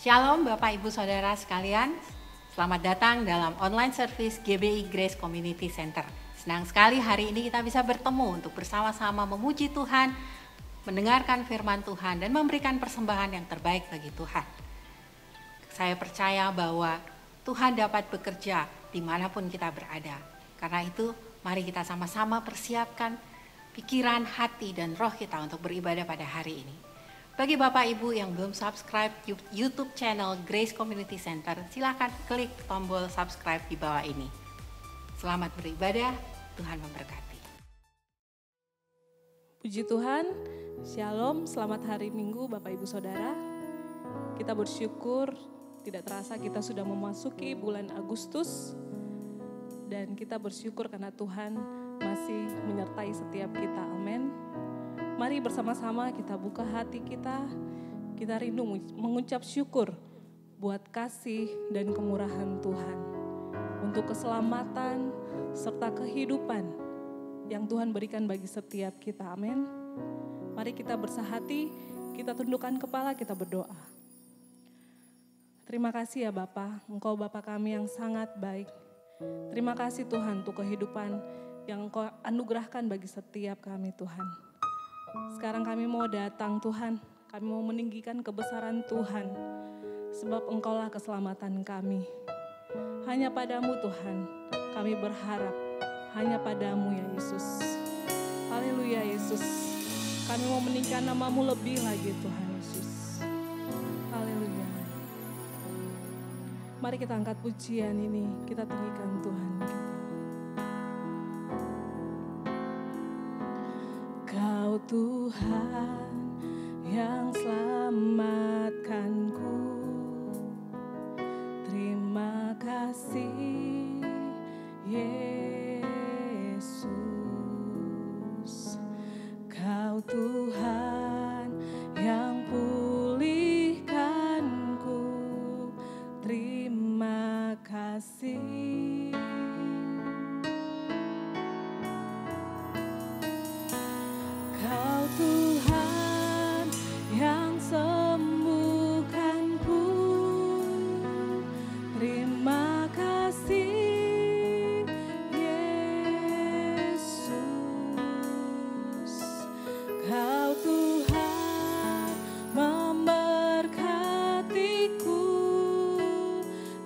Shalom Bapak Ibu Saudara sekalian, selamat datang dalam online service GBI Grace Community Center. Senang sekali hari ini kita bisa bertemu untuk bersama-sama memuji Tuhan, mendengarkan firman Tuhan dan memberikan persembahan yang terbaik bagi Tuhan. Saya percaya bahwa Tuhan dapat bekerja dimanapun kita berada. Karena itu mari kita sama-sama persiapkan pikiran, hati, dan roh kita untuk beribadah pada hari ini. Bagi Bapak Ibu yang belum subscribe YouTube channel Grace Community Center, silakan klik tombol subscribe di bawah ini. Selamat beribadah, Tuhan memberkati. Puji Tuhan, Shalom, selamat hari Minggu Bapak Ibu Saudara. Kita bersyukur, tidak terasa kita sudah memasuki bulan Agustus. Dan kita bersyukur karena Tuhan masih menyertai setiap kita, amin. Mari bersama-sama kita buka hati kita rindu mengucap syukur buat kasih dan kemurahan Tuhan. Untuk keselamatan serta kehidupan yang Tuhan berikan bagi setiap kita, amin. Mari kita bersahati, kita tundukkan kepala, kita berdoa. Terima kasih ya Bapa, Engkau Bapa kami yang sangat baik. Terima kasih Tuhan untuk kehidupan yang Engkau anugerahkan bagi setiap kami Tuhan. Sekarang kami mau datang Tuhan, kami mau meninggikan kebesaran Tuhan, sebab Engkaulah keselamatan kami. Hanya padamu Tuhan, kami berharap, hanya padamu ya Yesus. Haleluya Yesus, kami mau meninggikan namamu lebih lagi Tuhan Yesus. Haleluya. Mari kita angkat pujian ini, kita tinggikan Tuhan kita. Kau Tuhan yang selamatkanku, terima kasih Yesus. Kau Tuhan yang pulihkanku, terima kasih. Tuhan yang sembuhkanku, terima kasih Yesus. Kau Tuhan memberkatiku,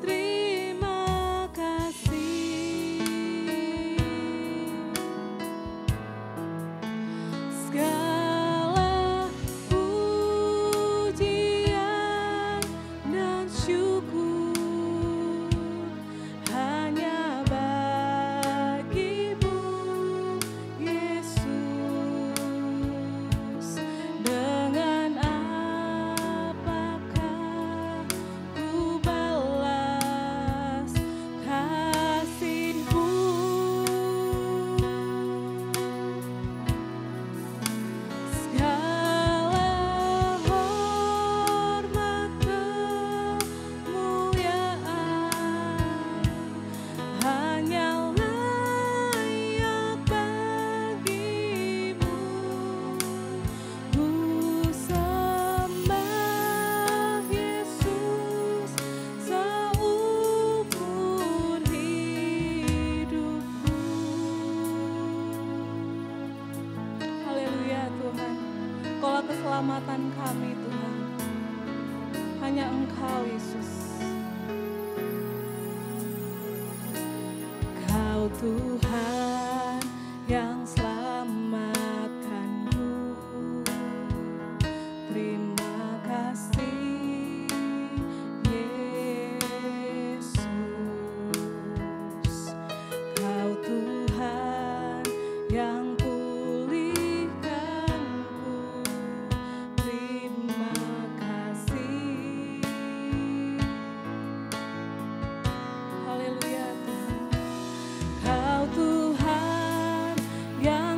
terima kasih. Keselamatan kami Tuhan, hanya Engkau Yesus. Kau Tuhan yang selamatkanku, terima kasih Yesus. Kau Tuhan yang Tuhan yang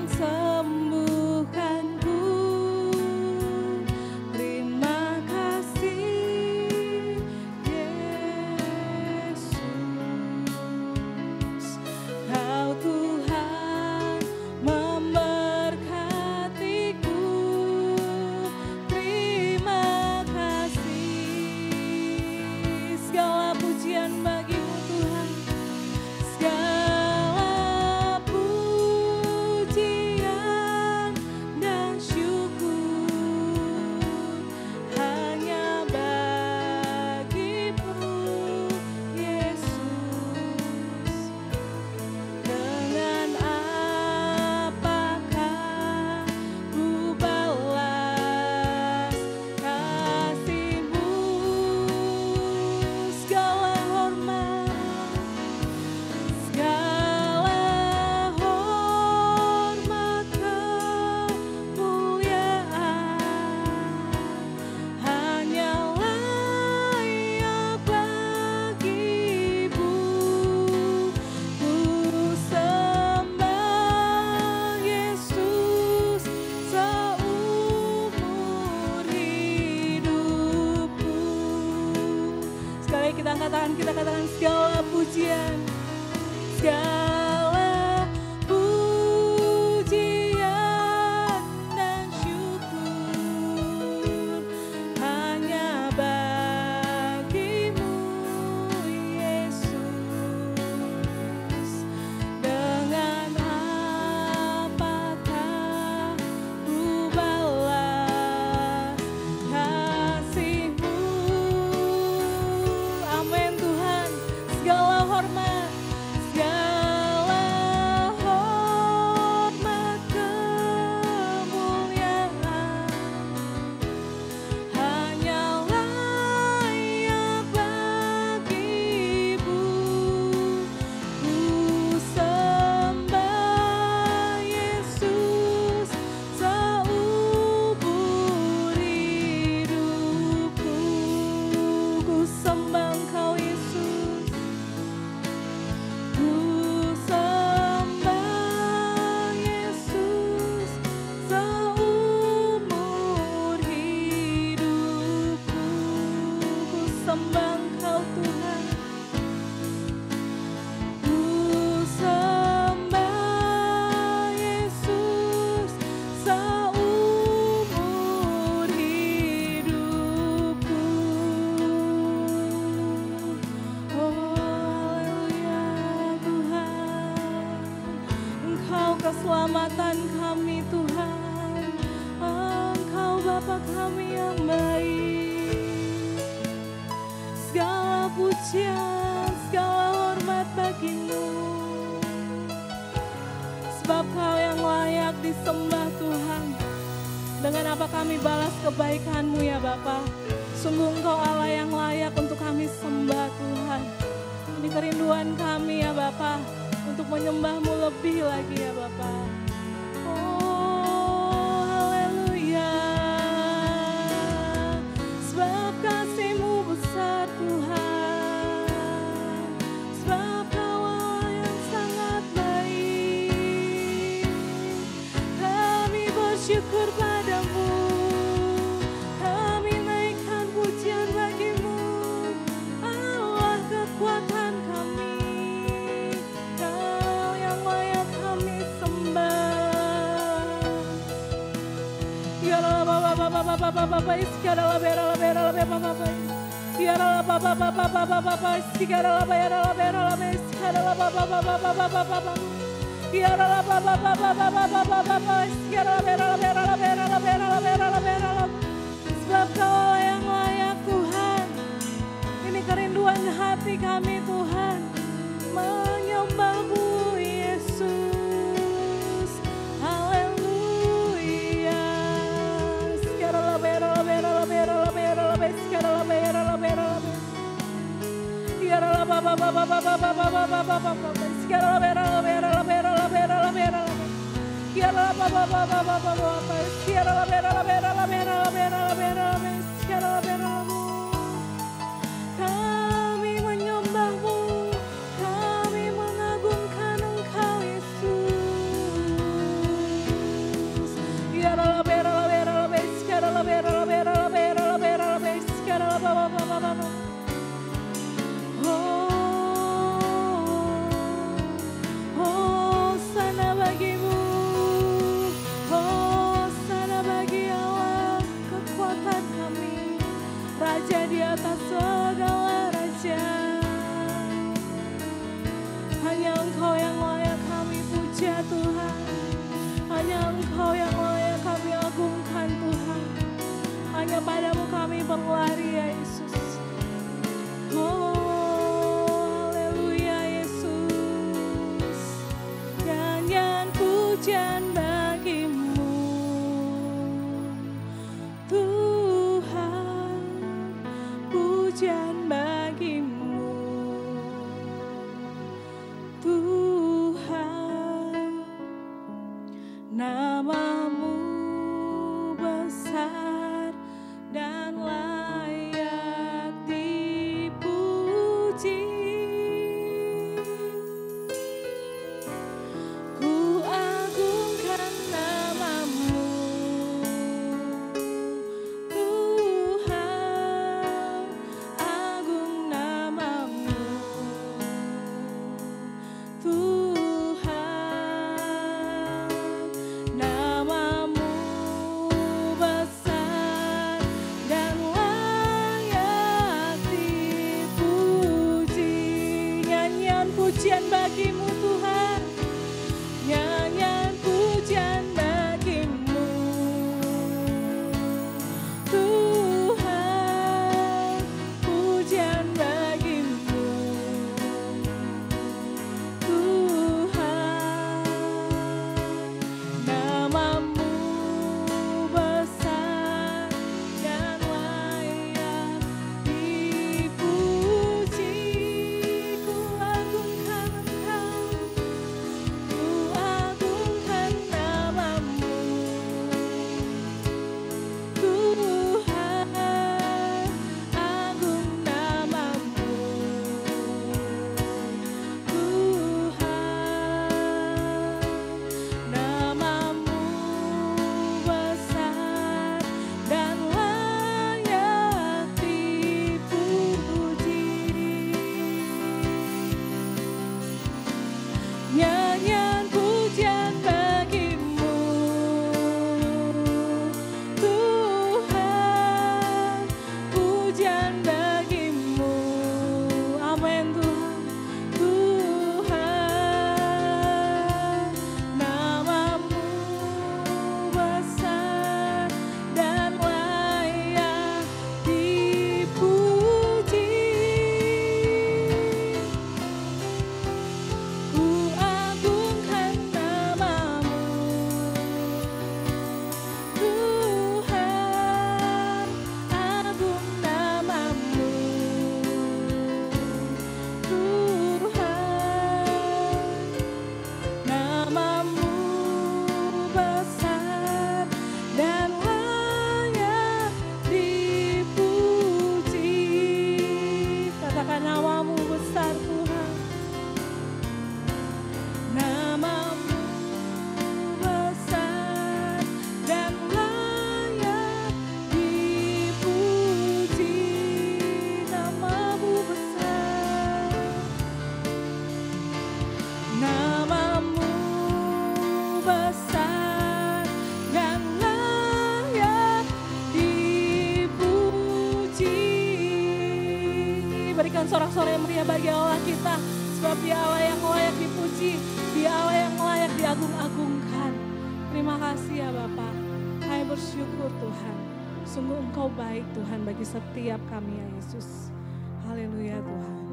kita katakan segala pujian, segala pujian dan syukur hanya bagimu Yesus. Dengan apakah ku balas kasih-Mu? Amin Tuhan. Segala hormat, segala hormat kemuliaan hanya layak bagi-Mu. Ku sembah Yesus seumur hidupku. Ku sembah Engkau Yesus. Ku sembah Yesus seumur hidupku. Ku sembah Engkau Tuhan. Ku sembah Yesus seumur hidupku. Oh haleluya Tuhan, Engkau keselamatan kami Tuhan, Engkau Bapa kami yang baik. Segala pujian, segala hormat bagi-Mu, sebab Kau yang layak disembah Tuhan. Dengan apa kami balas kebaikan-Mu ya Bapa? Sungguh Engkau Allah yang layak untuk kami sembah Tuhan. Ini kerinduan kami ya Bapa, untuk menyembah-Mu lebih lagi ya Bapa. Oh haleluya, sebab kasih-Mu besar Tuhan, sebab Kau Allah yang sangat baik. Kami bersyukur padamu, kami naikkan pujian bagi-Mu, Allah kekuatan kami. Kau yang layak kami sembah. Ya Allah Bapa Bapa Bapa Bapa Bapa iskara bera bera bera Bapa. Ya Allah Bapa Bapa Bapa Bapa iskara bera bera iskara Bapa Bapa Bapa Bapa. Ya Allah Bapa Bapa Bapa Bapa Bapa iskara bera bera bera bera bera bera. Sebab Kau yang layak Tuhan. Ini kerinduan hati kami Tuhan, menyembah-Mu Yesus. Haleluya. Sekarang bera bera bera bera sekarang bera bera. Ya Allah Bapa Bapa Bapa Bapa Bapa Bapa sekarang bera bera bera bera bera. Ya Allah Bapa Bapa Bapa Bapa sekarang bera bera bera bera bera sekarang bera. Kami menyembah-Mu, kami mengagungkan Engkau Yesus. Ya Allah bera bera sekarang bera bera bera bera sekarang Bapa Bapa Bapa. Oh sana bagi-Mu, oh sana bagi Allah kekuatan kami, Raja di atas segala raja. Hanya Engkau yang layak kami puja Tuhan, hanya Engkau yang layak kami agungkan Tuhan. Hanya padamu kami berlari ya Yesus. Oh haleluya Yesus. Nyanyian pujian bagi-Mu Tuhan, pujian sorak-sorai yang meriah bagi Allah kita. Sebab Dia Allah yang layak dipuji, Dia Allah yang layak diagung-agungkan. Terima kasih ya Bapa. Kami bersyukur Tuhan. Sungguh Engkau baik Tuhan bagi setiap kami ya Yesus. Haleluya Tuhan.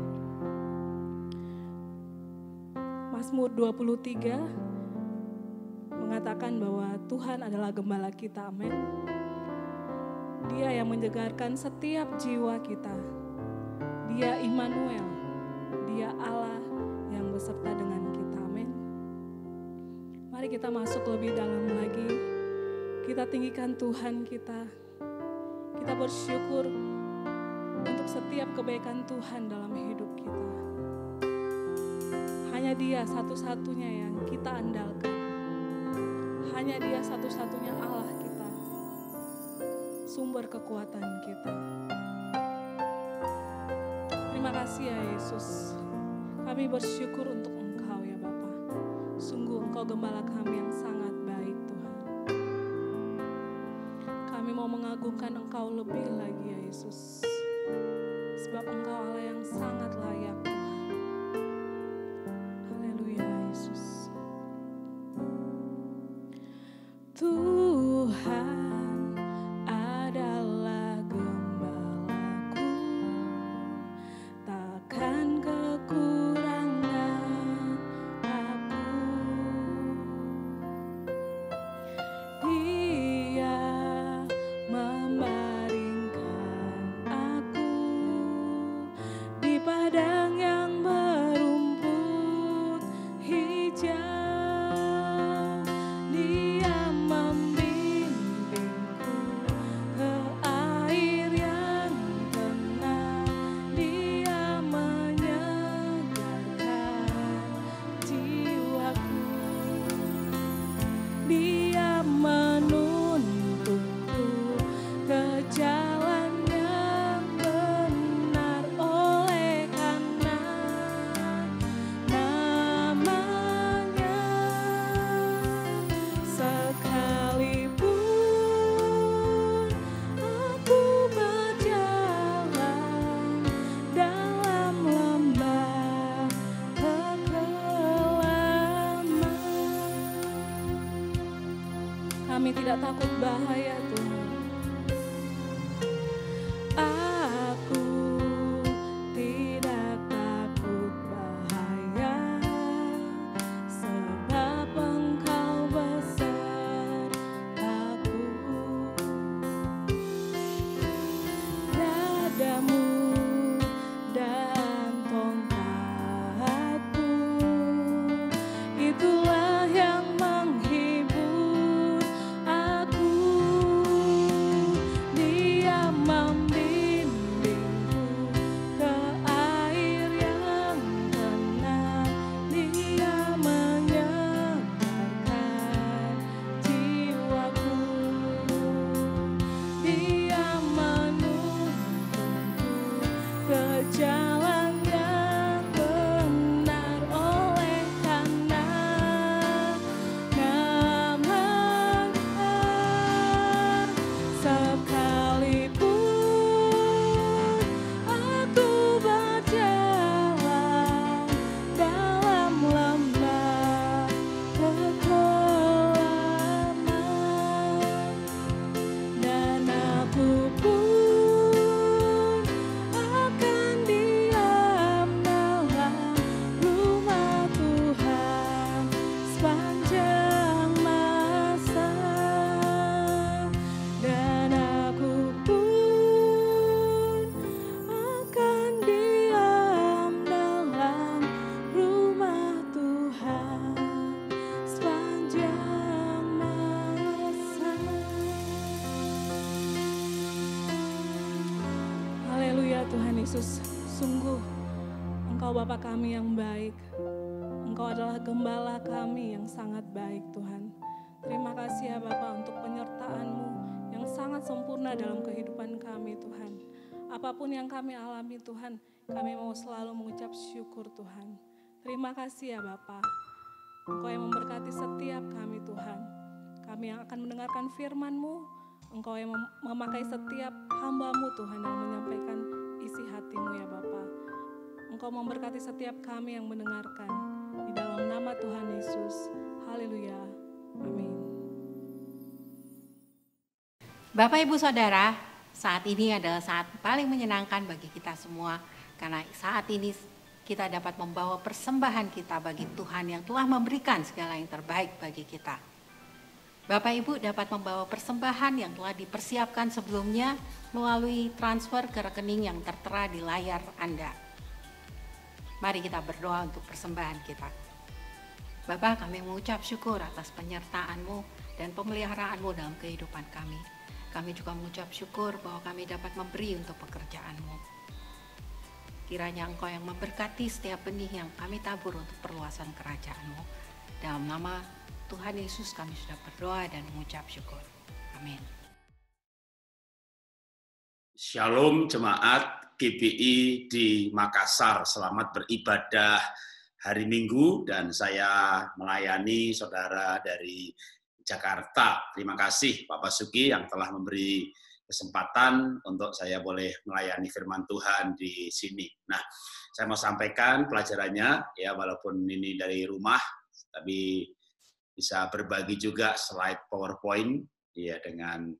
Mazmur 23 mengatakan bahwa Tuhan adalah gembala kita, amin. Dia yang menyegarkan setiap jiwa kita. Dia Immanuel, Dia Allah yang beserta dengan kita, amin. Mari kita masuk lebih dalam lagi. Kita tinggikan Tuhan kita. Kita bersyukur untuk setiap kebaikan Tuhan dalam hidup kita. Hanya Dia satu-satunya yang kita andalkan. Hanya Dia satu-satunya Allah kita. Sumber kekuatan kita. Terima kasih ya Yesus. Kami bersyukur untuk Engkau ya Bapa. Sungguh Engkau gembala kami yang sangat baik Tuhan. Kami mau mengagungkan Engkau lebih lagi ya Yesus. Sebab Engkau Allah yang sangat layak Tuhan. Haleluya Yesus. Tuhan adalah gembalaku, takkan kekurangan aku. Dia membaringkan aku di padang yang berumput hijau. Dia membimbingku ke air yang tenang. Dia menyegarkan jiwaku. Dia menuntunku ke jalan yang benar oleh karena namanya. Sekalipun aku berjalan dalam lembah kekelaman, kami tidak takut bahaya Tuhan. Aku tidak takut bahaya, sebab Engkau besertaku. Dadamu dan tongkatmu, itulah yang menghibur aku. Dia membimbingku ke air yang tenang. Dia menyegarkan jiwaku. Dia menuntunku ke jalan yang benar oleh karena namanya. Sekalipun aku berjalan dalam lembah kekelaman, dan aku pun akan diam dalam rumah Tuhan sepanjang masa. Dan aku pun akan diam dalam rumah Tuhan sepanjang masa. Haleluya Tuhan Yesus. Sungguh Engkau Bapa kami yang baik. Engkau adalah gembala kami yang sangat baik Tuhan. Terima kasih ya Bapa untuk penyertaan-Mu yang sangat sempurna dalam kehidupan kami Tuhan. Apapun yang kami alami Tuhan, kami mau selalu mengucap syukur Tuhan. Terima kasih ya Bapa. Engkau yang memberkati setiap kami Tuhan. Kami yang akan mendengarkan firman-Mu, Engkau yang memakai setiap hamba-Mu Tuhan dalam menyampaikan isi hati-Mu ya Bapa. Engkau memberkati setiap kami yang mendengarkan. Di dalam nama Tuhan Yesus. Haleluya. Amin. Bapak Ibu Saudara, saat ini adalah saat paling menyenangkan bagi kita semua, karena saat ini kita dapat membawa persembahan kita bagi Tuhan yang telah memberikan segala yang terbaik bagi kita. Bapak Ibu dapat membawa persembahan yang telah dipersiapkan sebelumnya melalui transfer ke rekening yang tertera di layar Anda. Mari kita berdoa untuk persembahan kita. Bapa, kami mengucap syukur atas penyertaan-Mu dan pemeliharaanmu dalam kehidupan kami. Kami juga mengucap syukur bahwa kami dapat memberi untuk pekerjaan-Mu. Kiranya Engkau yang memberkati setiap benih yang kami tabur untuk perluasan kerajaan-Mu. Dalam nama Tuhan Yesus kami sudah berdoa dan mengucap syukur. Amin. Shalom jemaat GBI di Makassar. Selamat beribadah hari Minggu dan saya melayani saudara dari Jakarta. Terima kasih Pak Basuki yang telah memberi kesempatan untuk saya boleh melayani firman Tuhan di sini. Nah, saya mau sampaikan pelajarannya, ya walaupun ini dari rumah, tapi bisa berbagi juga slide PowerPoint, ya dengan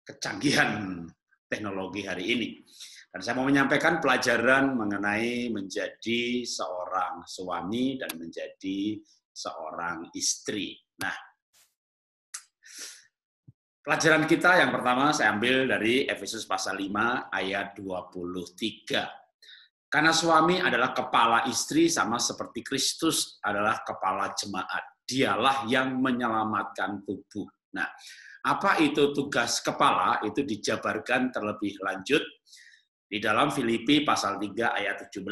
kecanggihan teknologi hari ini. Dan saya mau menyampaikan pelajaran mengenai menjadi seorang suami dan menjadi seorang istri. Nah, pelajaran kita yang pertama saya ambil dari Efesus pasal 5 ayat 23. Karena suami adalah kepala istri sama seperti Kristus adalah kepala jemaat. Dialah yang menyelamatkan tubuh. Nah, apa itu tugas kepala? Itu dijabarkan terlebih lanjut di dalam Filipi pasal 3 ayat 17.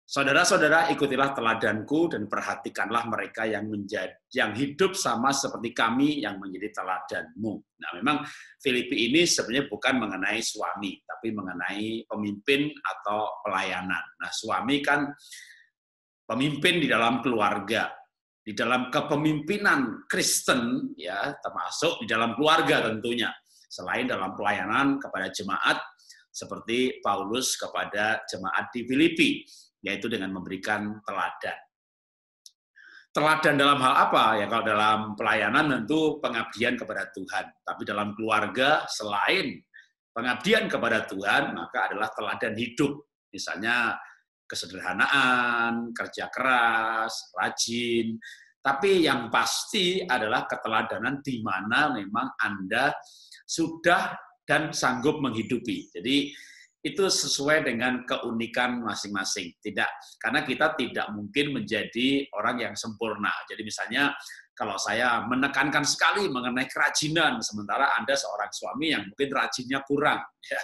Saudara-saudara, ikutilah teladanku dan perhatikanlah mereka yang hidup sama seperti kami yang menjadi teladanmu. Nah, memang Filipi ini sebenarnya bukan mengenai suami, tapi mengenai pemimpin atau pelayanan. Nah, suami kan pemimpin di dalam keluarga, di dalam kepemimpinan Kristen, ya termasuk di dalam keluarga tentunya. Selain dalam pelayanan kepada jemaat, seperti Paulus kepada jemaat di Filipi, yaitu dengan memberikan teladan. Teladan dalam hal apa? Ya kalau dalam pelayanan tentu pengabdian kepada Tuhan. Tapi dalam keluarga selain pengabdian kepada Tuhan, maka adalah teladan hidup. Misalnya kesederhanaan, kerja keras, rajin. Tapi yang pasti adalah keteladanan di mana memang Anda sudah dan sanggup menghidupi. Jadi itu sesuai dengan keunikan masing-masing. Tidak, karena kita tidak mungkin menjadi orang yang sempurna. Jadi misalnya kalau saya menekankan sekali mengenai kerajinan, sementara Anda seorang suami yang mungkin rajinnya kurang, ya.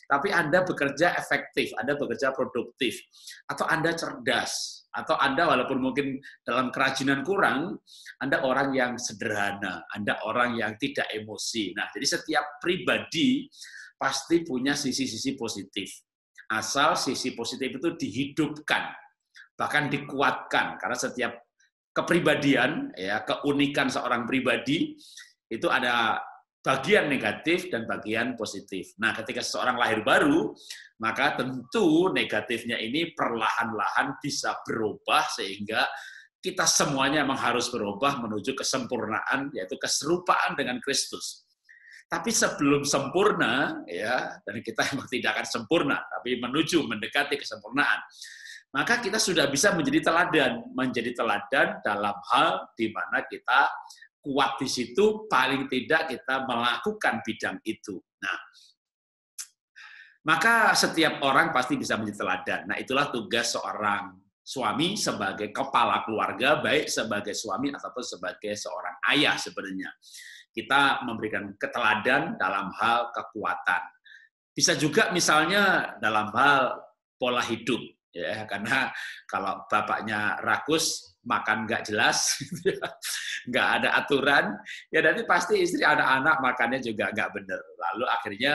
Tapi Anda bekerja efektif, Anda bekerja produktif, atau Anda cerdas, atau Anda walaupun mungkin dalam kerajinan kurang, Anda orang yang sederhana, Anda orang yang tidak emosi. Nah, jadi setiap pribadi pasti punya sisi-sisi positif. Asal sisi positif itu dihidupkan, bahkan dikuatkan. Karena setiap kepribadian, ya keunikan seorang pribadi, itu ada bagian negatif dan bagian positif. Nah, ketika seseorang lahir baru, maka tentu negatifnya ini perlahan-lahan bisa berubah, sehingga kita semuanya memang harus berubah menuju kesempurnaan, yaitu keserupaan dengan Kristus. Tapi sebelum sempurna, ya, dan kita memang tidak akan sempurna, tapi menuju mendekati kesempurnaan, maka kita sudah bisa menjadi teladan dalam hal di mana kita kuat di situ, paling tidak kita melakukan bidang itu. Nah, maka setiap orang pasti bisa menjadi teladan. Nah, itulah tugas seorang suami sebagai kepala keluarga, baik sebagai suami ataupun sebagai seorang ayah sebenarnya. Kita memberikan keteladan dalam hal kekuatan. Bisa juga misalnya dalam hal pola hidup, ya, karena kalau bapaknya rakus, makan nggak jelas, nggak ada aturan, ya nanti pasti istri anak-anak makannya juga nggak benar. Lalu akhirnya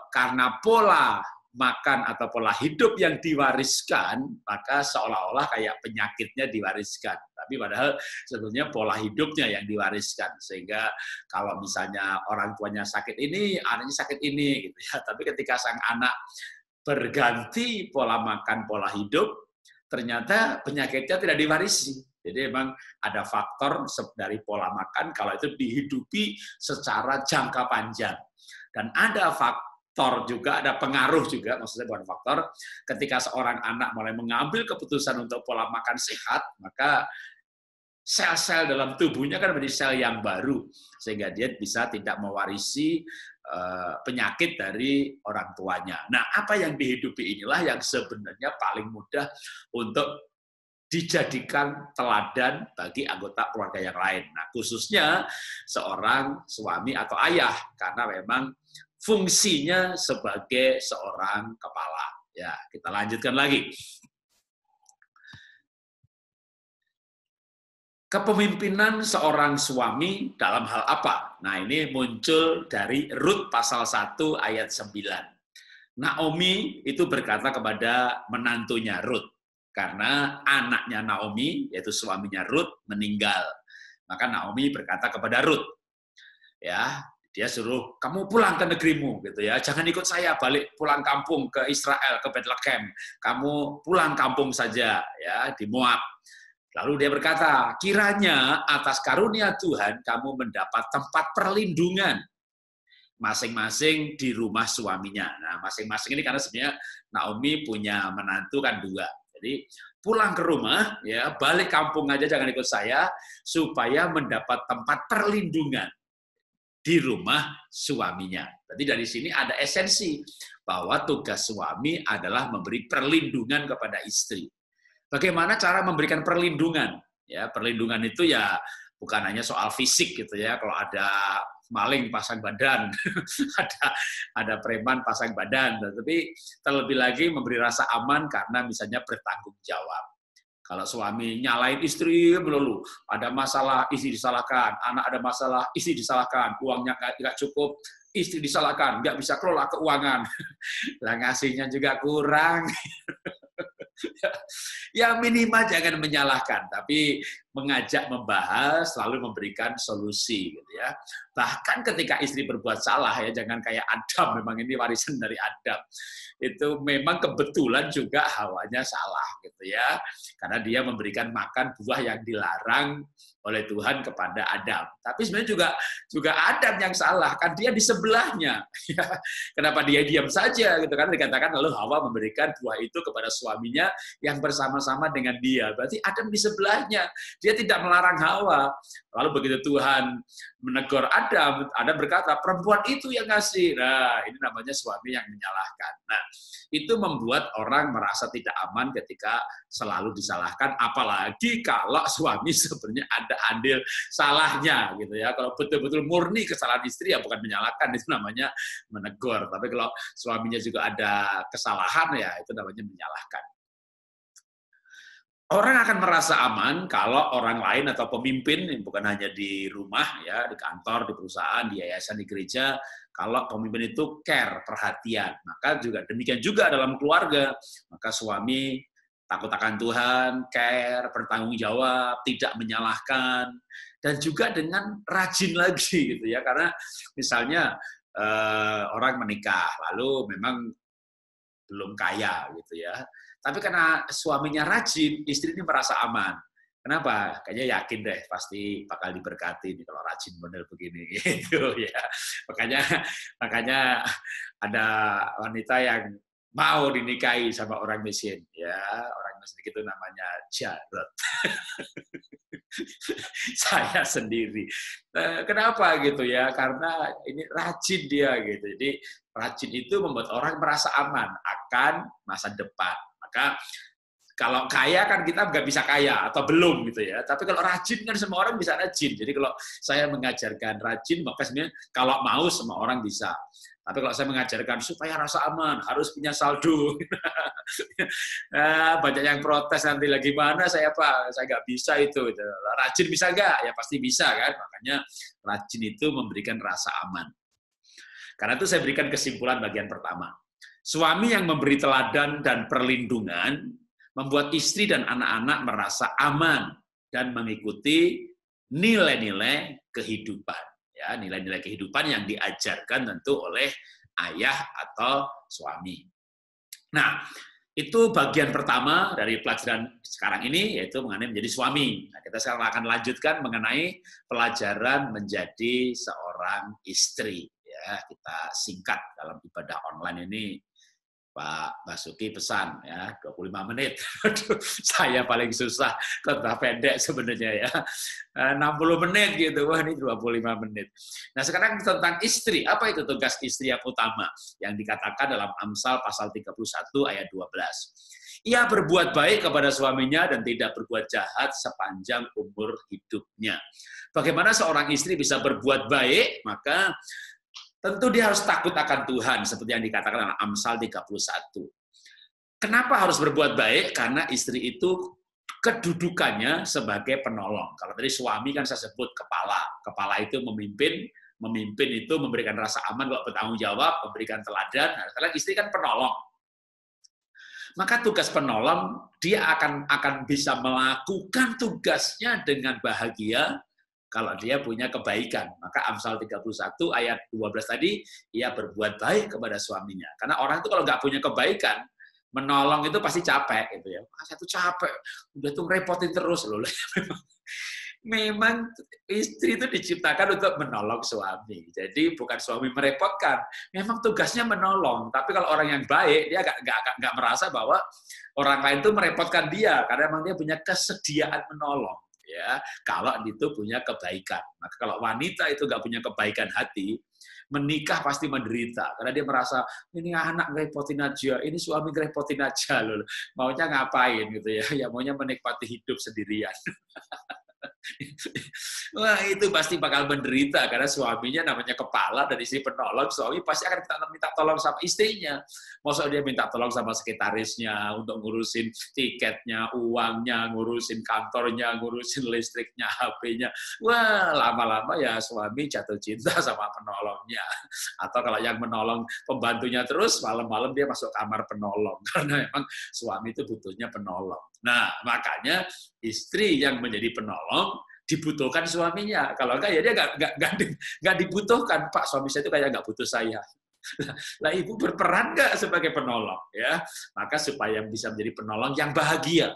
karena pola makan atau pola hidup yang diwariskan, maka seolah-olah kayak penyakitnya diwariskan. Tapi padahal sebetulnya pola hidupnya yang diwariskan. Sehingga kalau misalnya orang tuanya sakit ini, anaknya sakit ini, gitu ya. Tapi ketika sang anak berganti pola makan, pola hidup, ternyata penyakitnya tidak diwarisi. Jadi memang ada faktor dari pola makan kalau itu dihidupi secara jangka panjang. Dan ada faktor juga, ada pengaruh juga, maksudnya bukan faktor, ketika seorang anak mulai mengambil keputusan untuk pola makan sehat, maka sel-sel dalam tubuhnya kan menjadi sel yang baru, sehingga dia bisa tidak mewarisi penyakit dari orang tuanya. Nah, apa yang dihidupi inilah yang sebenarnya paling mudah untuk dijadikan teladan bagi anggota keluarga yang lain. Nah, khususnya seorang suami atau ayah, karena memang fungsinya sebagai seorang kepala. Ya, kita lanjutkan lagi. Kepemimpinan seorang suami dalam hal apa? Nah, ini muncul dari Rut pasal 1 ayat 9. Naomi itu berkata kepada menantunya Rut, karena anaknya Naomi, yaitu suaminya Rut, meninggal. Maka Naomi berkata kepada Rut, ya, dia suruh kamu pulang ke negerimu, gitu ya. Jangan ikut saya balik pulang kampung ke Israel, ke Bethlehem. Kamu pulang kampung saja, ya, di Moab. Lalu dia berkata, kiranya atas karunia Tuhan kamu mendapat tempat perlindungan masing-masing di rumah suaminya. Nah, masing-masing ini karena sebenarnya Naomi punya menantu kan 2. Jadi pulang ke rumah, ya, balik kampung aja, jangan ikut saya, supaya mendapat tempat perlindungan di rumah suaminya. Jadi dari sini ada esensi bahwa tugas suami adalah memberi perlindungan kepada istri. Bagaimana cara memberikan perlindungan? Ya, perlindungan itu ya bukan hanya soal fisik gitu ya. Kalau ada maling pasang badan, ada preman pasang badan, tapi terlebih lagi memberi rasa aman karena misalnya bertanggung jawab. Kalau suami nyalain istri melulu, ada masalah istri disalahkan, anak ada masalah istri disalahkan, uangnya nggak cukup istri disalahkan, nggak bisa kelola keuangan, lah ngasihnya juga kurang. Ya minimal jangan menyalahkan, tapi mengajak membahas, lalu memberikan solusi, gitu ya. Bahkan ketika istri berbuat salah, ya jangan kayak Adam, memang ini warisan dari Adam. Itu memang kebetulan juga Hawanya salah, gitu ya, karena dia memberikan makan buah yang dilarang oleh Tuhan kepada Adam. Tapi sebenarnya juga Adam yang salah, kan dia di sebelahnya. Kenapa dia diam saja, gitu kan? Dikatakan lalu Hawa memberikan buah itu kepada suaminya yang bersama-sama dengan dia. Berarti Adam di sebelahnya. Dia tidak melarang Hawa. Lalu begitu Tuhan menegur Adam, Adam berkata, perempuan itu yang ngasih. Nah, ini namanya suami yang menyalahkan. Nah, itu membuat orang merasa tidak aman ketika selalu disalahkan, apalagi kalau suami sebenarnya ada andil salahnya, gitu ya. Kalau betul-betul murni kesalahan istri, ya bukan menyalahkan, itu namanya menegur. Tapi kalau suaminya juga ada kesalahan, ya itu namanya menyalahkan. Orang akan merasa aman kalau orang lain atau pemimpin, bukan hanya di rumah, ya, di kantor, di perusahaan, di yayasan, di gereja, kalau pemimpin itu care, perhatian. Maka juga demikian juga dalam keluarga. Maka suami takut akan Tuhan, care, bertanggung jawab, tidak menyalahkan, dan juga dengan rajin lagi, gitu ya. Karena misalnya orang menikah, lalu memang belum kaya, gitu ya. Tapi karena suaminya rajin, istri ini merasa aman. Kenapa? Kayaknya yakin deh, pasti bakal diberkati nih kalau rajin bener begini, gitu ya. Makanya ada wanita yang mau dinikahi sama orang miskin, ya. Orang miskin itu namanya Jarot. Saya sendiri. Kenapa gitu ya? Karena ini rajin dia gitu. Jadi rajin itu membuat orang merasa aman akan masa depan. Maka kalau kaya kan kita nggak bisa kaya atau belum gitu ya. Tapi kalau rajin kan semua orang bisa rajin. Jadi kalau saya mengajarkan rajin, maka sebenarnya kalau mau semua orang bisa. Tapi kalau saya mengajarkan supaya rasa aman harus punya saldo, nah, banyak yang protes nanti lagi mana saya nggak bisa itu. Rajin bisa nggak? Ya pasti bisa kan. Makanya rajin itu memberikan rasa aman. Karena itu saya berikan kesimpulan bagian pertama. Suami yang memberi teladan dan perlindungan membuat istri dan anak-anak merasa aman dan mengikuti nilai-nilai kehidupan. Ya, nilai-nilai kehidupan yang diajarkan tentu oleh ayah atau suami. Nah, itu bagian pertama dari pelajaran sekarang ini, yaitu mengenai menjadi suami. Nah, kita sekarang akan lanjutkan mengenai pelajaran menjadi seorang istri. Ya, kita singkat dalam ibadah online ini. Pak Basuki pesan ya 25 menit. Aduh, saya paling susah khotbah pendek sebenarnya ya. 60 menit gitu. Wah, ini 25 menit. Nah, sekarang tentang istri. Apa itu tugas istri yang utama yang dikatakan dalam Amsal pasal 31 ayat 12. Ia berbuat baik kepada suaminya dan tidak berbuat jahat sepanjang umur hidupnya. Bagaimana seorang istri bisa berbuat baik? Maka tentu dia harus takut akan Tuhan, seperti yang dikatakan dalam Amsal 31. Kenapa harus berbuat baik? Karena istri itu kedudukannya sebagai penolong. Kalau tadi suami kan saya sebut kepala. Kepala itu memimpin itu memberikan rasa aman, kalau bertanggung jawab, memberikan teladan. Nah, sekarang istri kan penolong. Maka tugas penolong, dia akan bisa melakukan tugasnya dengan bahagia, kalau dia punya kebaikan. Maka Amsal 31 ayat 12 tadi, ia berbuat baik kepada suaminya. Karena orang itu kalau nggak punya kebaikan, menolong itu pasti capek. Gitu ya. Saya tuh capek, udah tuh ngerepotin terus. Loh. Memang istri itu diciptakan untuk menolong suami. Jadi bukan suami merepotkan, memang tugasnya menolong. Tapi kalau orang yang baik, dia nggak merasa bahwa orang lain itu merepotkan dia, karena memang dia punya kesediaan menolong. Ya, kalau itu punya kebaikan. Maka kalau wanita itu nggak punya kebaikan hati, menikah pasti menderita karena dia merasa ini anak ngerepotin aja, ini suami ngerepotin aja loh. Maunya ngapain gitu ya? Ya maunya menikmati hidup sendirian. Wah, itu pasti bakal menderita karena suaminya namanya kepala dan istri penolong. Suami pasti akan minta tolong sama istrinya. Maksud dia minta tolong sama sekretarisnya untuk ngurusin tiketnya, uangnya, ngurusin kantornya, ngurusin listriknya, HP-nya. Wah, lama-lama ya suami jatuh cinta sama penolongnya. Atau kalau yang menolong pembantunya terus, malam-malam dia masuk kamar penolong. Karena memang suami itu butuhnya penolong. Nah, makanya istri yang menjadi penolong dibutuhkan suaminya. Kalau enggak ya dia nggak dibutuhkan. Pak, suami saya itu kayak nggak butuh saya. Lah ibu berperan nggak sebagai penolong ya? Maka supaya bisa menjadi penolong yang bahagia.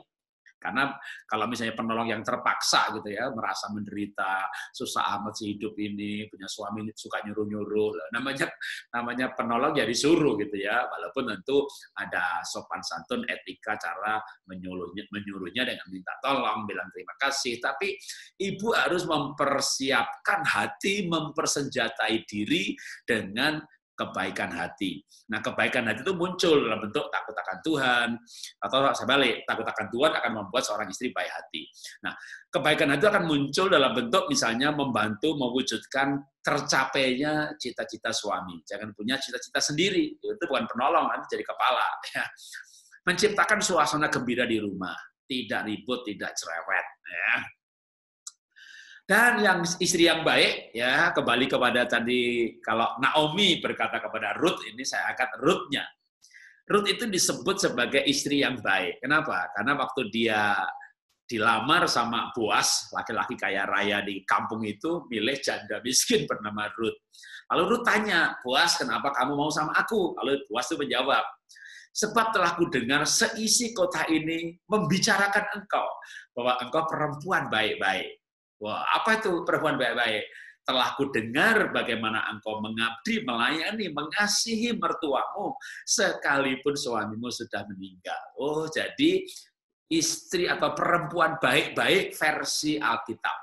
Karena kalau misalnya penolong yang terpaksa gitu ya, merasa menderita, susah amat sih hidup ini, punya suami suka nyuruh-nyuruh. Namanya penolong ya disuruh gitu ya, walaupun tentu ada sopan santun, etika, cara menyuruhnya dengan minta tolong, bilang terima kasih. Tapi ibu harus mempersiapkan hati, mempersenjatai diri dengan kebaikan hati. Nah, kebaikan hati itu muncul dalam bentuk takut akan Tuhan, atau sebalik, takut akan Tuhan akan membuat seorang istri baik hati. Nah, kebaikan hati akan muncul dalam bentuk misalnya membantu mewujudkan tercapainya cita-cita suami. Jangan punya cita-cita sendiri, itu bukan penolong, nanti jadi kepala. Ya. Menciptakan suasana gembira di rumah, tidak ribut, tidak cerewet. Ya. Dan yang istri yang baik, ya kembali kepada tadi, kalau Naomi berkata kepada Ruth, ini saya angkat Ruth-nya. Ruth itu disebut sebagai istri yang baik. Kenapa? Karena waktu dia dilamar sama Boas, laki-laki kaya raya di kampung itu, milih janda miskin bernama Ruth. Lalu Ruth tanya, Boas, kenapa kamu mau sama aku? Lalu Boas itu menjawab, sebab telah kudengar seisi kota ini membicarakan engkau, bahwa engkau perempuan baik-baik. Wah, apa itu perempuan baik-baik? Telah kudengar bagaimana engkau mengabdi, melayani, mengasihi mertuamu, sekalipun suamimu sudah meninggal. Oh, jadi istri atau perempuan baik-baik versi Alkitab.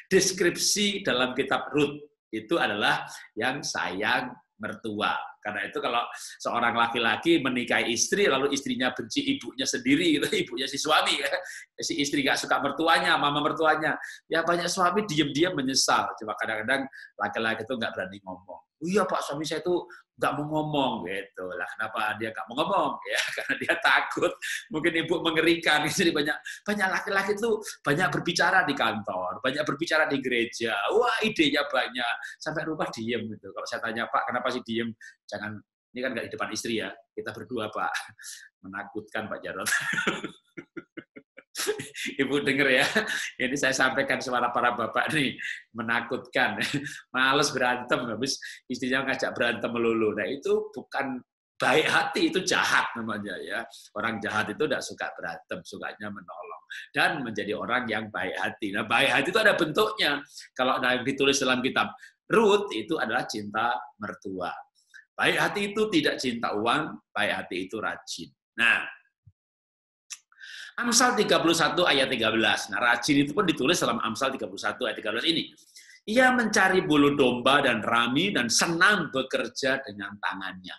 Deskripsi dalam kitab Ruth itu adalah yang sayang mertua. Karena itu kalau seorang laki-laki menikahi istri, lalu istrinya benci ibunya sendiri, gitu, ibunya si suami, ya. Si istri nggak suka mertuanya, mama mertuanya, ya banyak suami diam-diam menyesal. Cuma kadang-kadang laki-laki itu nggak berani ngomong. Oh iya Pak, suami saya itu nggak mau ngomong, gitu. Lah kenapa dia nggak mau ngomong? Ya karena dia takut. Mungkin ibu mengerikan. Jadi banyak laki-laki itu banyak berbicara di kantor, banyak berbicara di gereja. Wah idenya banyak. Sampai rumah diem gitu. Kalau saya tanya Pak, kenapa sih diem? Jangan, ini kan nggak di depan istri ya, kita berdua Pak. Menakutkan Pak Jarod. Ibu dengar ya, ini saya sampaikan suara para bapak nih, menakutkan. Males berantem, habis istrinya ngajak berantem melulu. Nah itu bukan baik hati itu jahat namanya ya. Orang jahat itu tidak suka berantem, sukanya menolong dan menjadi orang yang baik hati. Nah, baik hati itu ada bentuknya. Kalau ditulis dalam kitab Rut itu adalah cinta mertua. Baik hati itu tidak cinta uang, baik hati itu rajin. Nah, Amsal 31 ayat 13. Nah, rajin itu pun ditulis dalam Amsal 31 ayat 13 ini. Ia mencari bulu domba dan rami dan senang bekerja dengan tangannya.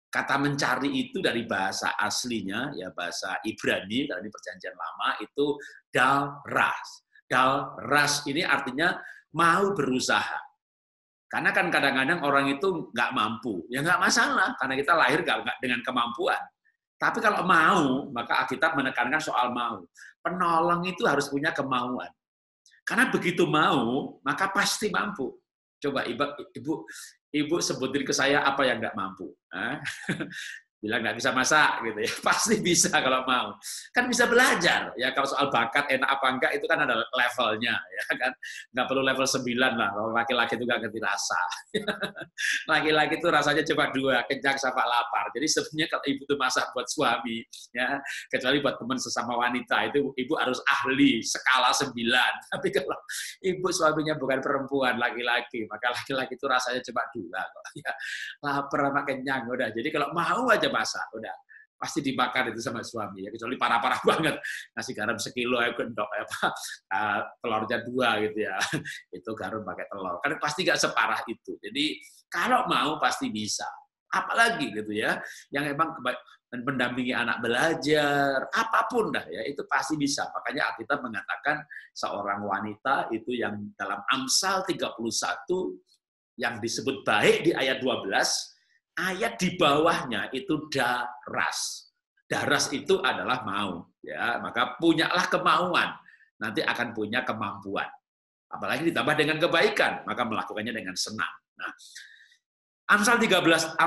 Kata mencari itu dari bahasa aslinya, ya bahasa Ibrani, dari Perjanjian Lama, itu dalras. Dalras ini artinya mau berusaha. Karena kan kadang-kadang orang itu nggak mampu. Ya nggak masalah, karena kita lahir nggak dengan kemampuan. Tapi kalau mau, maka Alkitab menekankan soal mau. Penolong itu harus punya kemauan. Karena begitu mau, maka pasti mampu. Coba ibu sebutin ke saya apa yang nggak mampu. Bilang nggak bisa masak gitu ya, pasti bisa kalau mau. Kan bisa belajar ya, kalau soal bakat enak apa enggak itu kan ada levelnya ya kan. Nggak perlu level 9 lah, kalau laki-laki itu nggak ngerti rasa. Laki-laki itu rasanya coba 2, kenyang sama lapar. Jadi sebenarnya kalau ibu tuh masak buat suami ya, kecuali buat teman sesama wanita itu ibu harus ahli skala 9. Tapi kalau ibu suaminya bukan perempuan, laki-laki, maka laki-laki itu rasanya coba 2 kok ya. Lapar sama kenyang udah. Jadi kalau mau aja masak, udah pasti dimakan itu sama suami ya, kecuali parah-parah banget nasi garam sekilo gendok telurnya 2 gitu ya, itu garam pakai telur kan pasti nggak separah itu. Jadi kalau mau pasti bisa, apalagi gitu ya yang emang mendampingi anak belajar apapun dah ya, itu pasti bisa. Makanya Alkitab mengatakan seorang wanita itu yang dalam Amsal 31 yang disebut baik di ayat 12, ayat di bawahnya itu daras. Daras itu adalah mau, ya. Maka punyalah kemauan, nanti akan punya kemampuan. Apalagi ditambah dengan kebaikan, maka melakukannya dengan senang. Nah, Amsal 31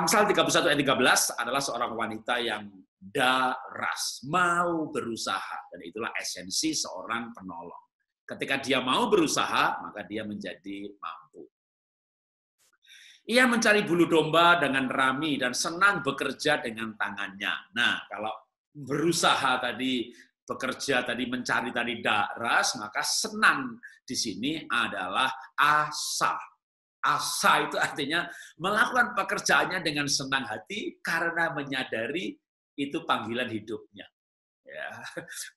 ayat 13 adalah seorang wanita yang daras, mau berusaha, dan itulah esensi seorang penolong. Ketika dia mau berusaha, maka dia menjadi mampu. Ia mencari bulu domba dengan rami dan senang bekerja dengan tangannya. Nah, kalau berusaha tadi, bekerja tadi, mencari tadi daras, maka senang di sini adalah asa. Asa itu artinya melakukan pekerjaannya dengan senang hati karena menyadari itu panggilan hidupnya. Ya,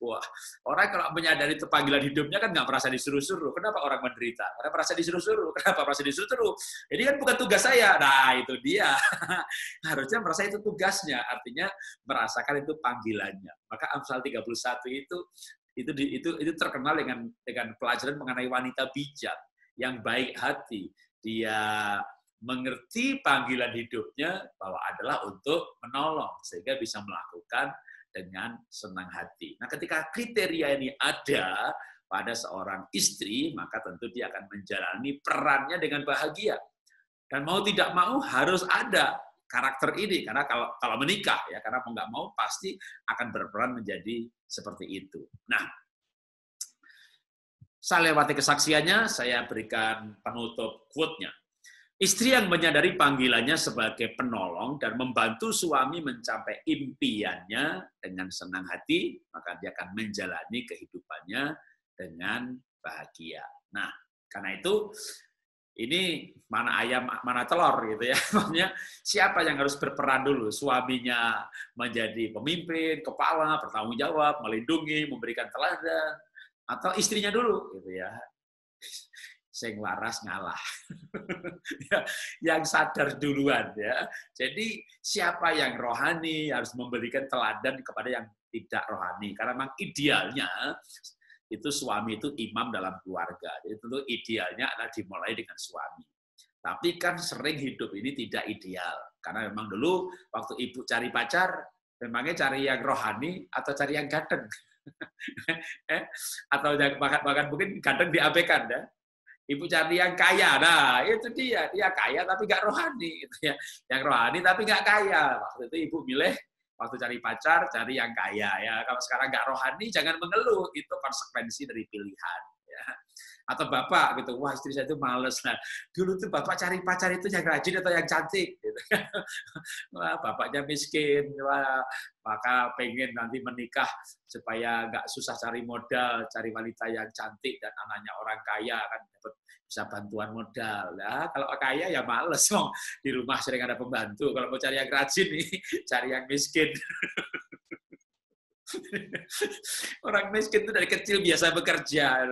wah, orang kalau menyadari itu panggilan hidupnya kan nggak merasa disuruh-suruh. Kenapa orang menderita? Karena merasa disuruh-suruh. Kenapa merasa disuruh-suruh? Jadi kan bukan tugas saya. Nah, itu dia. Harusnya merasa itu tugasnya. Artinya merasakan itu panggilannya. Maka Amsal 31 itu terkenal dengan pelajaran mengenai wanita bijak yang baik hati. Dia mengerti panggilan hidupnya bahwa adalah untuk menolong sehingga bisa melakukan dengan senang hati. Nah, ketika kriteria ini ada pada seorang istri, maka tentu dia akan menjalani perannya dengan bahagia. Dan mau tidak mau harus ada karakter ini, karena kalau menikah ya, karena mau nggak mau pasti akan berperan menjadi seperti itu. Nah, saya lewati kesaksiannya, saya berikan penutup quote-nya. Istri yang menyadari panggilannya sebagai penolong dan membantu suami mencapai impiannya dengan senang hati, maka dia akan menjalani kehidupannya dengan bahagia. Nah, karena itu, ini mana ayam, mana telur gitu ya. Maksudnya siapa yang harus berperan dulu? Suaminya menjadi pemimpin, kepala, bertanggung jawab, melindungi, memberikan teladan, atau istrinya dulu gitu ya. Sing waras ngalah. Yang sadar duluan ya. Jadi siapa yang rohani harus memberikan teladan kepada yang tidak rohani. Karena memang idealnya itu suami itu imam dalam keluarga. Jadi tentu idealnya adalah dimulai dengan suami. Tapi kan sering hidup ini tidak ideal. Karena memang dulu waktu ibu cari pacar, memangnya cari yang rohani atau cari yang ganteng. Atau bahkan mungkin ganteng diabaikan ya. Ibu cari yang kaya, nah itu dia kaya tapi nggak rohani, gitu ya. Yang rohani tapi nggak kaya. Waktu itu ibu milih waktu cari pacar cari yang kaya ya. Kalau sekarang nggak rohani jangan mengeluh, itu konsekuensi dari pilihan. Ya. Atau bapak gitu, wah istri saya itu males. Nah, dulu tuh bapak cari pacar itu yang rajin atau yang cantik? Gitu. Wah, bapaknya miskin, wah, maka pengen nanti menikah supaya nggak susah cari modal, cari wanita yang cantik dan anaknya orang kaya kan dapat bisa bantuan modal. Nah, kalau kaya ya males, di rumah sering ada pembantu. Kalau mau cari yang rajin nih, cari yang miskin. Orang miskin itu dari kecil biasa bekerja.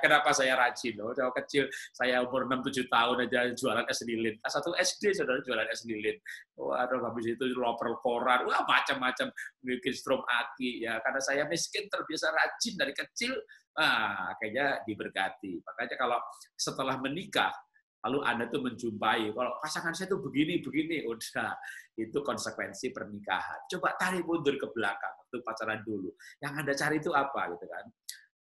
Kenapa saya rajin? Dari kecil, saya umur 6-7 tahun aja jualan es lilin. Kelas 1 SD, saudara jualan es lilin. Waduh, habis itu loper koran. Wah, macam-macam. Bikin strom aki. Ya, karena saya miskin, terbiasa rajin dari kecil. Kayaknya diberkati. Makanya kalau setelah menikah, lalu Anda tuh menjumpai, kalau pasangan saya tuh begini, udah, itu konsekuensi pernikahan. Coba tarik mundur ke belakang, waktu pacaran dulu. Yang Anda cari itu apa, gitu kan?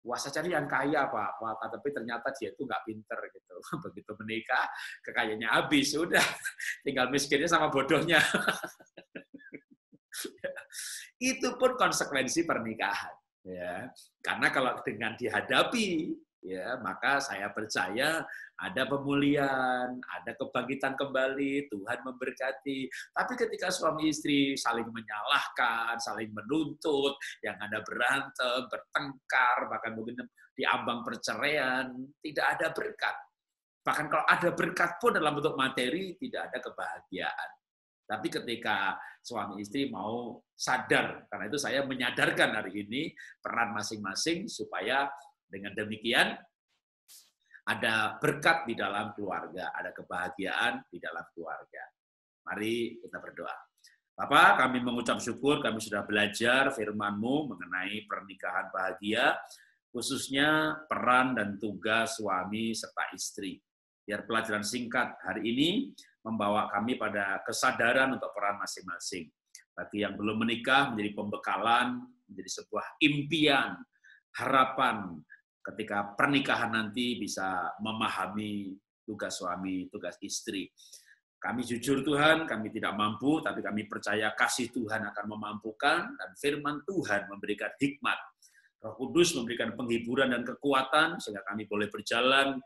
Wah, saya cari yang kaya, Pak. Wah, tapi ternyata dia itu nggak pinter, gitu. Begitu menikah, kekayaannya habis, udah. Tinggal miskinnya sama bodohnya. Itu pun konsekuensi pernikahan. Ya, karena kalau dengan dihadapi, ya, maka saya percaya ada pemulihan, ada kebangkitan kembali, Tuhan memberkati. Tapi ketika suami istri saling menyalahkan, saling menuntut, yang ada berantem, bertengkar, bahkan mungkin di ambang perceraian, tidak ada berkat. Bahkan kalau ada berkat pun dalam bentuk materi, tidak ada kebahagiaan. Tapi ketika suami istri mau sadar, karena itu saya menyadarkan hari ini peran masing-masing supaya dengan demikian ada berkat di dalam keluarga, ada kebahagiaan di dalam keluarga. Mari kita berdoa. Bapak, kami mengucap syukur, kami sudah belajar firman-Mu mengenai pernikahan bahagia, khususnya peran dan tugas suami serta istri. Biar pelajaran singkat hari ini membawa kami pada kesadaran untuk peran masing-masing. Bagi yang belum menikah menjadi pembekalan, menjadi sebuah impian, harapan, ketika pernikahan nanti bisa memahami tugas suami, tugas istri. Kami jujur Tuhan, kami tidak mampu, tapi kami percaya kasih Tuhan akan memampukan, dan firman Tuhan memberikan hikmat. Roh Kudus memberikan penghiburan dan kekuatan, sehingga kami boleh berjalan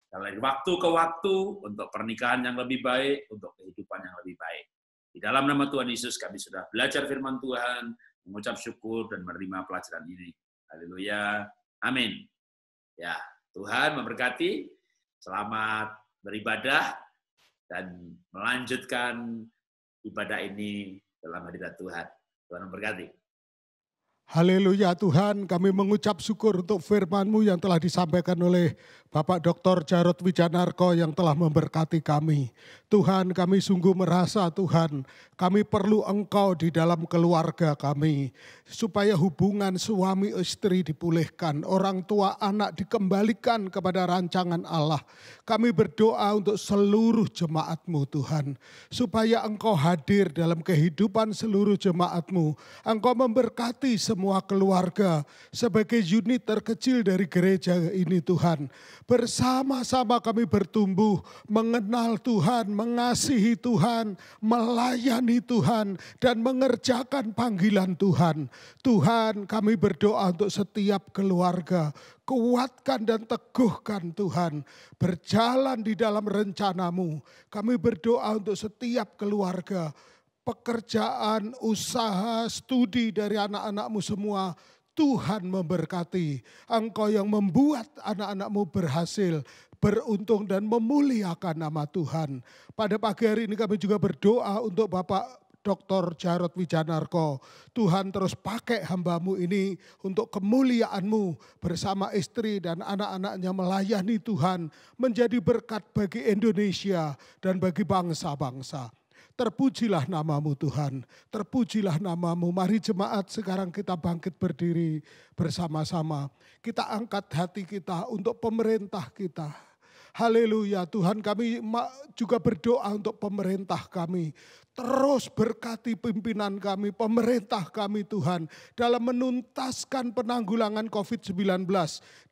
dari waktu ke waktu untuk pernikahan yang lebih baik, untuk kehidupan yang lebih baik. Di dalam nama Tuhan Yesus kami sudah belajar firman Tuhan, mengucap syukur dan menerima pelajaran ini. Haleluya. Amin. Ya, Tuhan memberkati. Selamat beribadah dan melanjutkan ibadah ini dalam hadirat Tuhan. Tuhan memberkati. Haleluya Tuhan, kami mengucap syukur untuk firman-Mu yang telah disampaikan oleh Bapak Dr. Jarod Wijanarko yang telah memberkati kami. Tuhan, kami sungguh merasa Tuhan, kami perlu Engkau di dalam keluarga kami. Supaya hubungan suami istri dipulihkan, orang tua anak dikembalikan kepada rancangan Allah. Kami berdoa untuk seluruh jemaat-Mu Tuhan. Supaya Engkau hadir dalam kehidupan seluruh jemaat-Mu. Engkau memberkati semua keluarga sebagai unit terkecil dari gereja ini Tuhan. Bersama-sama kami bertumbuh, mengenal Tuhan, mengasihi Tuhan, melayani Tuhan, dan mengerjakan panggilan Tuhan. Tuhan, kami berdoa untuk setiap keluarga. Kuatkan dan teguhkan Tuhan, berjalan di dalam rencana-Mu. Kami berdoa untuk setiap keluarga, pekerjaan, usaha, studi dari anak-anak-Mu semua, Tuhan memberkati. Engkau yang membuat anak-anak-Mu berhasil, beruntung dan memuliakan nama Tuhan. Pada pagi hari ini kami juga berdoa untuk Bapak Dr. Jarod Wijanarko. Tuhan terus pakai hamba-Mu ini untuk kemuliaan-Mu bersama istri dan anak-anaknya melayani Tuhan. Menjadi berkat bagi Indonesia dan bagi bangsa-bangsa. Terpujilah nama-Mu Tuhan, terpujilah nama-Mu. Mari jemaat sekarang kita bangkit berdiri bersama-sama. Kita angkat hati kita untuk pemerintah kita. Haleluya Tuhan, kami juga berdoa untuk pemerintah kami. Terus berkati pimpinan kami, pemerintah kami Tuhan. Dalam menuntaskan penanggulangan COVID-19.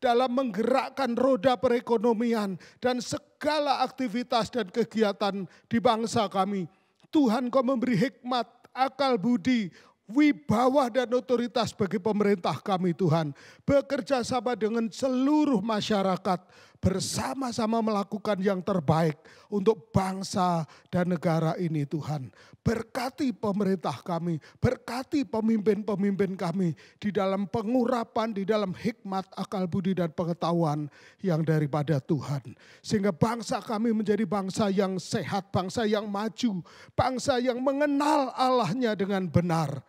Dalam menggerakkan roda perekonomian dan segala aktivitas dan kegiatan di bangsa kami. Tuhan Kau memberi hikmat, akal budi, wibawa dan otoritas bagi pemerintah kami Tuhan. Bekerja sama dengan seluruh masyarakat, bersama-sama melakukan yang terbaik untuk bangsa dan negara ini Tuhan. Berkati pemerintah kami, berkati pemimpin-pemimpin kami di dalam pengurapan, di dalam hikmat, akal budi dan pengetahuan yang daripada Tuhan. Sehingga bangsa kami menjadi bangsa yang sehat, bangsa yang maju, bangsa yang mengenal Allahnya dengan benar.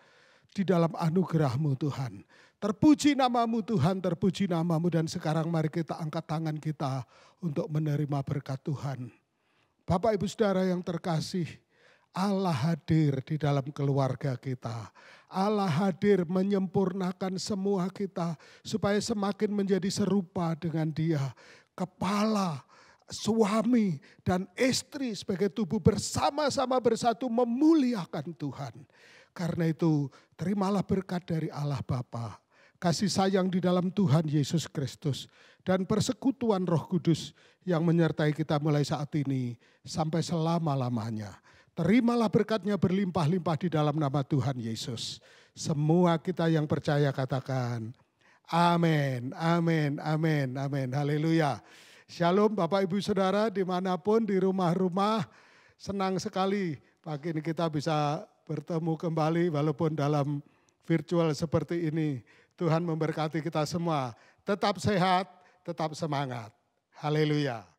Di dalam anugerah-Mu Tuhan. Terpuji nama-Mu Tuhan, terpuji nama-Mu. Dan sekarang mari kita angkat tangan kita untuk menerima berkat Tuhan. Bapak Ibu Saudara yang terkasih, Allah hadir di dalam keluarga kita. Allah hadir menyempurnakan semua kita supaya semakin menjadi serupa dengan Dia. Kepala, suami dan istri sebagai tubuh bersama-sama bersatu memuliakan Tuhan. Karena itu terimalah berkat dari Allah Bapa, kasih sayang di dalam Tuhan Yesus Kristus, dan persekutuan Roh Kudus yang menyertai kita mulai saat ini sampai selama-lamanya. Terimalah berkatnya berlimpah-limpah di dalam nama Tuhan Yesus. Semua kita yang percaya katakan amin, amin, amin, amin. Haleluya. Shalom Bapak Ibu Saudara dimanapun di rumah-rumah. Senang sekali pagi ini kita bisa bertemu kembali walaupun dalam virtual seperti ini. Tuhan memberkati kita semua. Tetap sehat, tetap semangat. Haleluya.